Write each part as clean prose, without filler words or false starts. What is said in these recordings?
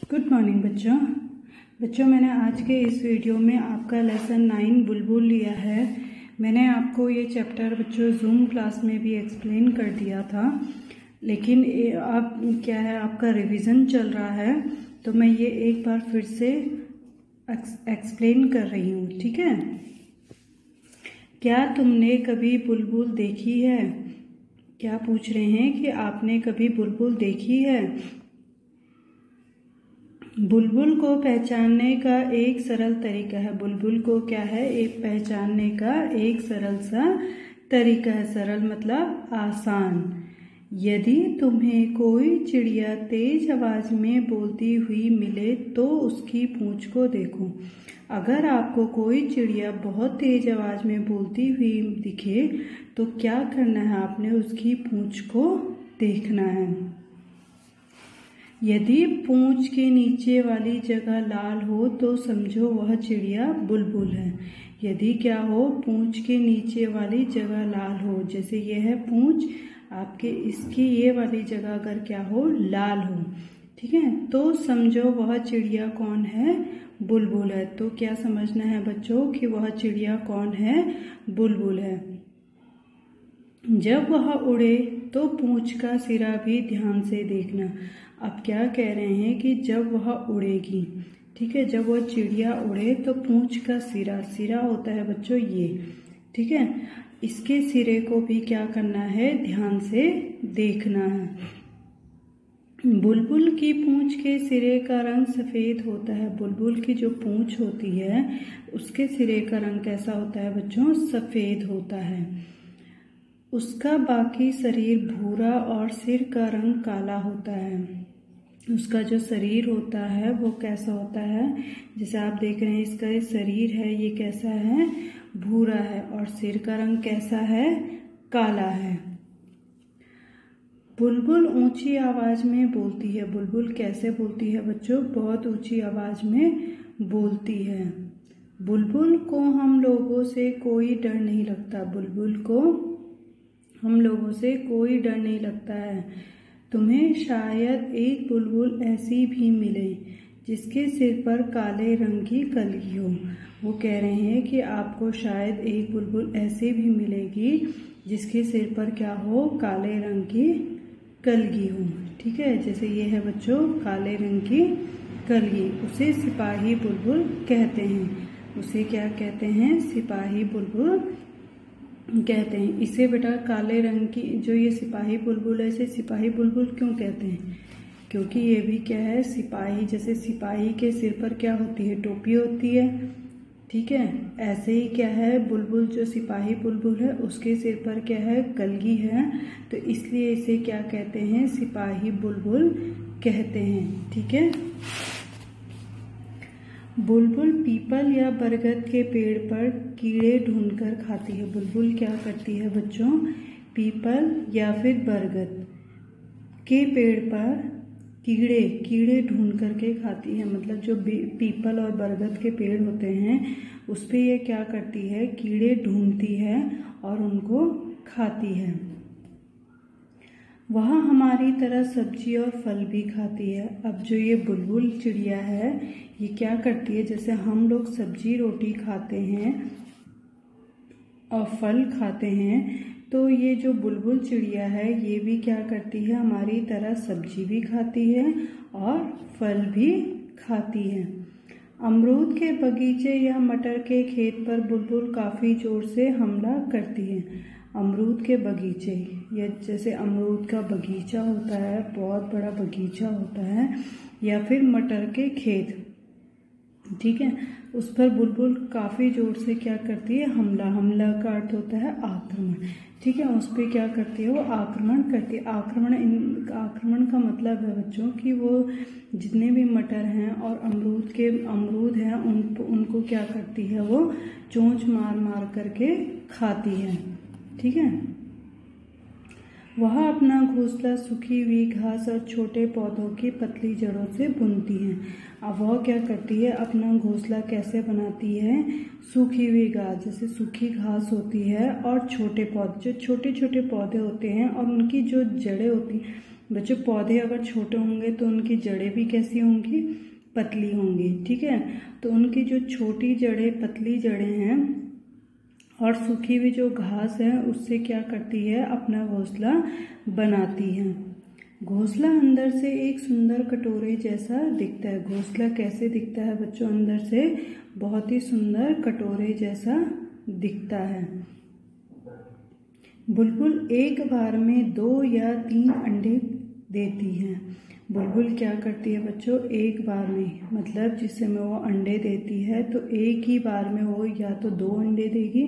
Good morning बच्चों मैंने आज के इस वीडियो में आपका लेसन 9 बुलबुल लिया है। मैंने आपको ये चैप्टर बच्चों जूम क्लास में भी एक्सप्लेन कर दिया था, लेकिन अब क्या है आपका रिवीजन चल रहा है, तो मैं ये एक बार फिर से एक्सप्लेन कर रही हूँ। ठीक है, क्या तुमने कभी बुलबुल देखी है? क्या पूछ रहे हैं कि आपने कभी बुलबुल देखी है? बुलबुल को पहचानने का एक सरल तरीका है। बुलबुल को क्या है, एक पहचानने का एक सरल सा तरीका है। सरल मतलब आसान। यदि तुम्हें कोई चिड़िया तेज आवाज में बोलती हुई मिले तो उसकी पूंछ को देखो। अगर आपको कोई चिड़िया बहुत तेज आवाज में बोलती हुई दिखे तो क्या करना है, आपने उसकी पूंछ को देखना है। यदि पूंछ के नीचे वाली जगह लाल हो तो समझो वह चिड़िया बुलबुल है। यदि क्या हो, पूंछ के नीचे वाली जगह लाल हो, जैसे यह है पूंछ आपके, इसकी ये वाली जगह अगर क्या हो, लाल हो, ठीक है, तो समझो वह चिड़िया कौन है, बुलबुल है। तो क्या समझना है बच्चों कि वह चिड़िया कौन है, बुलबुल है। जब वह उड़े तो पूंछ का सिरा भी ध्यान से देखना। अब क्या कह रहे हैं कि जब वह उड़ेगी, ठीक है, जब वह चिड़िया उड़े तो पूंछ का सिरा होता है बच्चों ये, ठीक है, इसके सिरे को भी क्या करना है, ध्यान से देखना है। बुलबुल की पूंछ के सिरे का रंग सफेद होता है। बुलबुल की जो पूंछ होती है उसके सिरे का रंग कैसा होता है बच्चों, सफेद होता है। उसका बाकी शरीर भूरा और सिर का रंग काला होता है। उसका जो शरीर होता है वो कैसा होता है, जैसे आप देख रहे हैं इसका शरीर है ये कैसा है, भूरा है, और सिर का रंग कैसा है, काला है। बुलबुल ऊंची आवाज में बोलती है। बुलबुल कैसे बोलती है बच्चों, बहुत ऊंची आवाज में बोलती है। बुलबुल को हम लोगों से कोई डर नहीं लगता। बुलबुल को हम लोगों से कोई डर नहीं लगता है। तुम्हें शायद एक बुलबुल ऐसी भी मिले जिसके सिर पर काले रंग की कलगी हो। वो कह रहे हैं कि आपको शायद एक बुलबुल ऐसे भी मिलेगी जिसके सिर पर क्या हो, काले रंग की कलगी हो, ठीक है, जैसे ये है बच्चों काले रंग की कलगी, उसे सिपाही बुलबुल कहते हैं। उसे क्या कहते हैं, सिपाही बुलबुल कहते हैं। इसे बेटा काले रंग की जो ये सिपाही बुलबुल है, इसे सिपाही बुलबुल क्यों कहते हैं, क्योंकि ये भी क्या है, सिपाही, जैसे सिपाही के सिर पर क्या होती है, टोपी होती है, ठीक है, ऐसे ही क्या है, बुलबुल जो सिपाही बुलबुल है उसके सिर पर क्या है, कलगी है, तो इसलिए इसे क्या कहते हैं, सिपाही बुलबुल कहते हैं। ठीक है, बुलबुल पीपल या बरगद के पेड़ पर कीड़े ढूंढकर खाती है। बुलबुल क्या करती है बच्चों, पीपल या फिर बरगद के पेड़ पर कीड़े ढूंढ करके खाती है। मतलब जो पीपल और बरगद के पेड़ होते हैं उस पे ये क्या करती है, कीड़े ढूंढती है और उनको खाती है। वह हमारी तरह सब्जी और फल भी खाती है। अब जो ये बुलबुल चिड़िया है ये क्या करती है, जैसे हम लोग सब्जी रोटी खाते हैं और फल खाते हैं, तो ये जो बुलबुल चिड़िया है ये भी क्या करती है, हमारी तरह सब्जी भी खाती है और फल भी खाती है। अमरूद के बगीचे या मटर के खेत पर बुलबुल काफ़ी जोर से हमला करती है। अमरूद के बगीचे, या जैसे अमरूद का बगीचा होता है, बहुत बड़ा बगीचा होता है, या फिर मटर के खेत, ठीक है, उस पर बुलबुल काफ़ी जोर से क्या करती है, हमला का अर्थ होता है आक्रमण, ठीक है, उस पर क्या करती है, वो आक्रमण करती है। आक्रमण का मतलब है बच्चों कि वो जितने भी मटर हैं और अमरूद हैं उनको क्या करती है, वो चोंच मार करके खाती है। ठीक है, वह अपना घोंसला सूखी हुई घास और छोटे पौधों की पतली जड़ों से बुनती है। अब वह क्या करती है, अपना घोंसला कैसे बनाती है, सूखी हुई घास, जैसे सूखी घास होती है और छोटे पौधे, जो छोटे छोटे पौधे होते हैं और उनकी जो जड़ें होती हैं बच्चों पौधे अगर छोटे होंगे तो उनकी जड़ें भी कैसी होंगी, पतली होंगी। ठीक है, तो उनकी जो छोटी जड़ें, पतली जड़ें हैं और सूखी हुई जो घास है उससे क्या करती है, अपना घोंसला बनाती है। घोंसला अंदर से एक सुंदर कटोरे जैसा दिखता है। घोंसला कैसे दिखता है बच्चों, अंदर से बहुत ही सुंदर कटोरे जैसा दिखता है। बुलबुल एक बार में 2 या 3 अंडे देती है। बुलबुल क्या करती है बच्चों, एक बार में, मतलब जिस समय वो अंडे देती है तो एक ही बार में वो या तो 2 अंडे देगी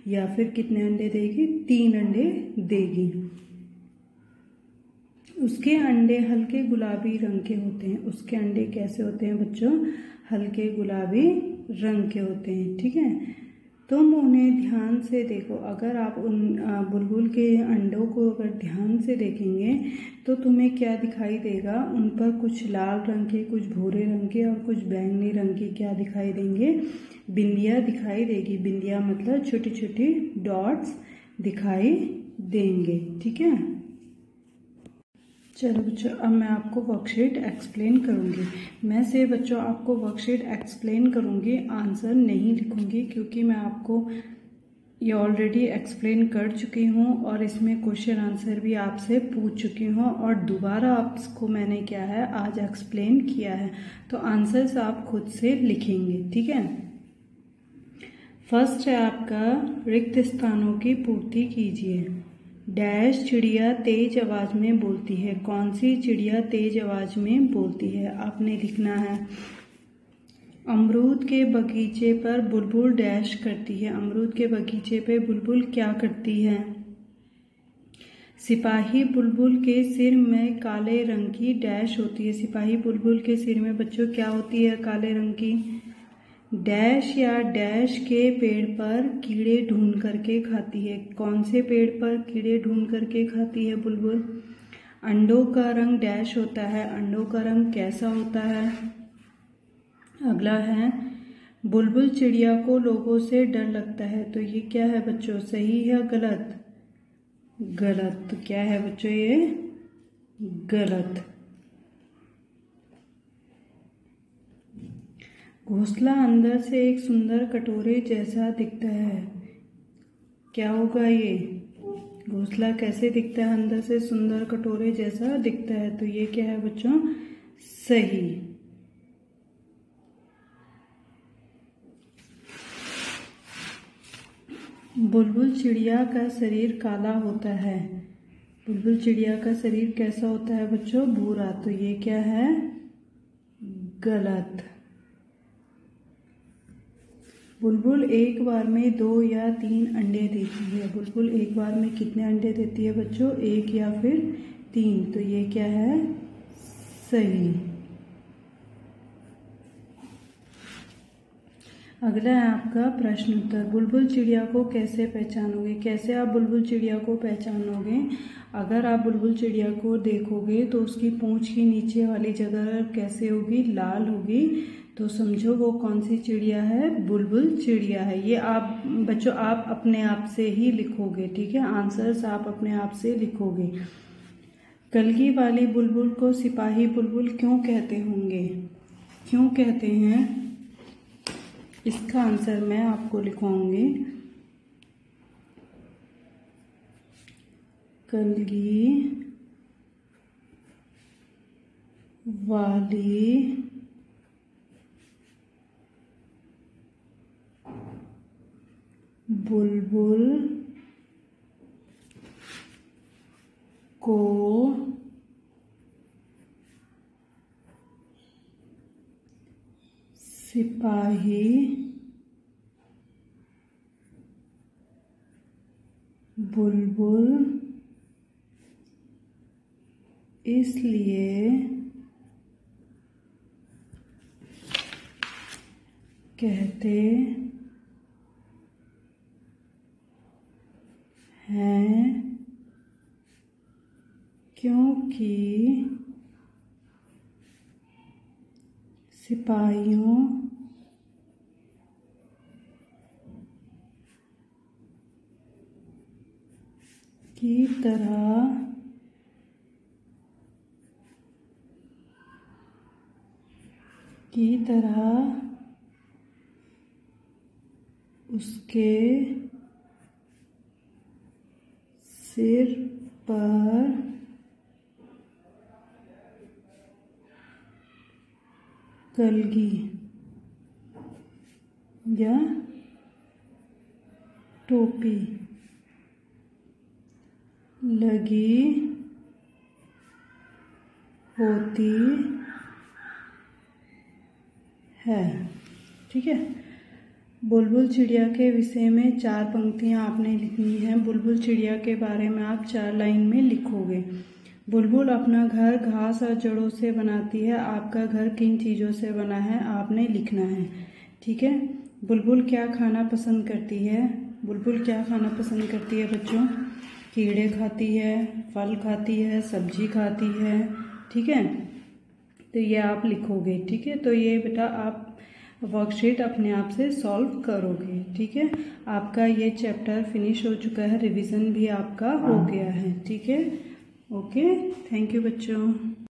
या फिर कितने अंडे देगी, 3 अंडे देगी। उसके अंडे हल्के गुलाबी रंग के होते हैं। उसके अंडे कैसे होते हैं बच्चों, हल्के गुलाबी रंग के होते हैं। ठीक है, तुम उन्हें ध्यान से देखो। अगर आप उन बुलबुल के अंडों को अगर ध्यान से देखेंगे तो तुम्हें क्या दिखाई देगा, उन पर कुछ लाल रंग के, कुछ भूरे रंग के और कुछ बैंगनी रंग के क्या दिखाई देंगे, बिंदियाँ दिखाई देगी। बिंदियाँ मतलब छोटी छोटी डॉट्स दिखाई देंगे। ठीक है, चलो बच्चों अब मैं आपको वर्कशीट एक्सप्लेन करूँगी। मैं से बच्चों आपको वर्कशीट एक्सप्लेन करूँगी, आंसर नहीं लिखूँगी, क्योंकि मैं आपको ये ऑलरेडी एक्सप्लेन कर चुकी हूँ और इसमें क्वेश्चन आंसर भी आपसे पूछ चुकी हूँ और दोबारा आपको मैंने क्या है आज एक्सप्लेन किया है। तो आंसर्स आप खुद से लिखेंगे। ठीक है, फर्स्ट है आपका, रिक्त स्थानों की पूर्ति कीजिए। डैश चिड़िया तेज आवाज में बोलती है। कौन सी चिड़िया तेज आवाज में बोलती है, आपने लिखना है। अमरूद के बगीचे पर बुलबुल डैश करती है। अमरूद के बगीचे पे बुलबुल क्या करती है। सिपाही बुलबुल के सिर में काले रंग की डैश होती है। सिपाही बुलबुल के सिर में बच्चों क्या होती है, काले रंग की। डैश या डैश के पेड़ पर कीड़े ढूंढ करके खाती है। कौन से पेड़ पर कीड़े ढूंढ करके खाती है बुलबुल। अंडों का रंग डैश होता है। अंडों का रंग कैसा होता है। अगला है, बुलबुल चिड़िया को लोगों से डर लगता है। तो ये क्या है बच्चों, सही है गलत, गलत। तो क्या है बच्चों, ये गलत। घोंसला अंदर से एक सुंदर कटोरे जैसा दिखता है। क्या होगा ये, घोंसला कैसे दिखता है, अंदर से सुंदर कटोरे जैसा दिखता है। तो ये क्या है बच्चों, सही। बुलबुल चिड़िया का शरीर काला होता है। बुलबुल चिड़िया का शरीर कैसा होता है बच्चों, भूरा। तो ये क्या है, गलत। बुलबुल एक बार में 2 या 3 अंडे देती है। बुलबुल एक बार में कितने अंडे देती है बच्चों, 1 या फिर 3। तो ये क्या है, सही। अगला है आपका प्रश्न उत्तर। बुलबुल चिड़िया को कैसे पहचानोगे। कैसे आप बुलबुल चिड़िया को पहचानोगे। अगर आप बुलबुल चिड़िया को देखोगे तो उसकी पूंछ की नीचे वाली जगह कैसे होगी, लाल होगी। तो समझो वो कौन सी चिड़िया है, बुलबुल चिड़िया है। ये आप बच्चों आप अपने आप से ही लिखोगे। ठीक है, आंसर्स आप अपने आप से लिखोगे। कलगी वाली बुलबुल को सिपाही बुलबुल क्यों कहते होंगे, क्यों कहते हैं, इसका आंसर मैं आपको लिखवाऊंगी। कलगी वाली बुलबुल को सिपाही बुलबुल इसलिए कहते हैं क्योंकि सिपाहियों की तरह की तरह उसके सिर पर कलगी या टोपी लगी होती है। ठीक है। बुलबुल चिड़िया के विषय में 4 पंक्तियाँ आपने लिखनी है। बुलबुल चिड़िया के बारे में आप 4 लाइन में लिखोगे। बुलबुल अपना घर घास और जड़ों से बनाती है। आपका घर किन चीज़ों से बना है आपने लिखना है। ठीक है। बुलबुल क्या खाना पसंद करती है? बुलबुल क्या खाना पसंद करती है बच्चों? कीड़े खाती है, फल खाती है, सब्जी खाती है। ठीक है। तो ये आप लिखोगे। ठीक है। तो ये बेटा आप वर्कशीट अपने आप से सॉल्व करोगे। ठीक है। आपका ये चैप्टर फिनिश हो चुका है, रिवीजन भी आपका हो गया है। ठीक है। ओके, थैंक यू बच्चों।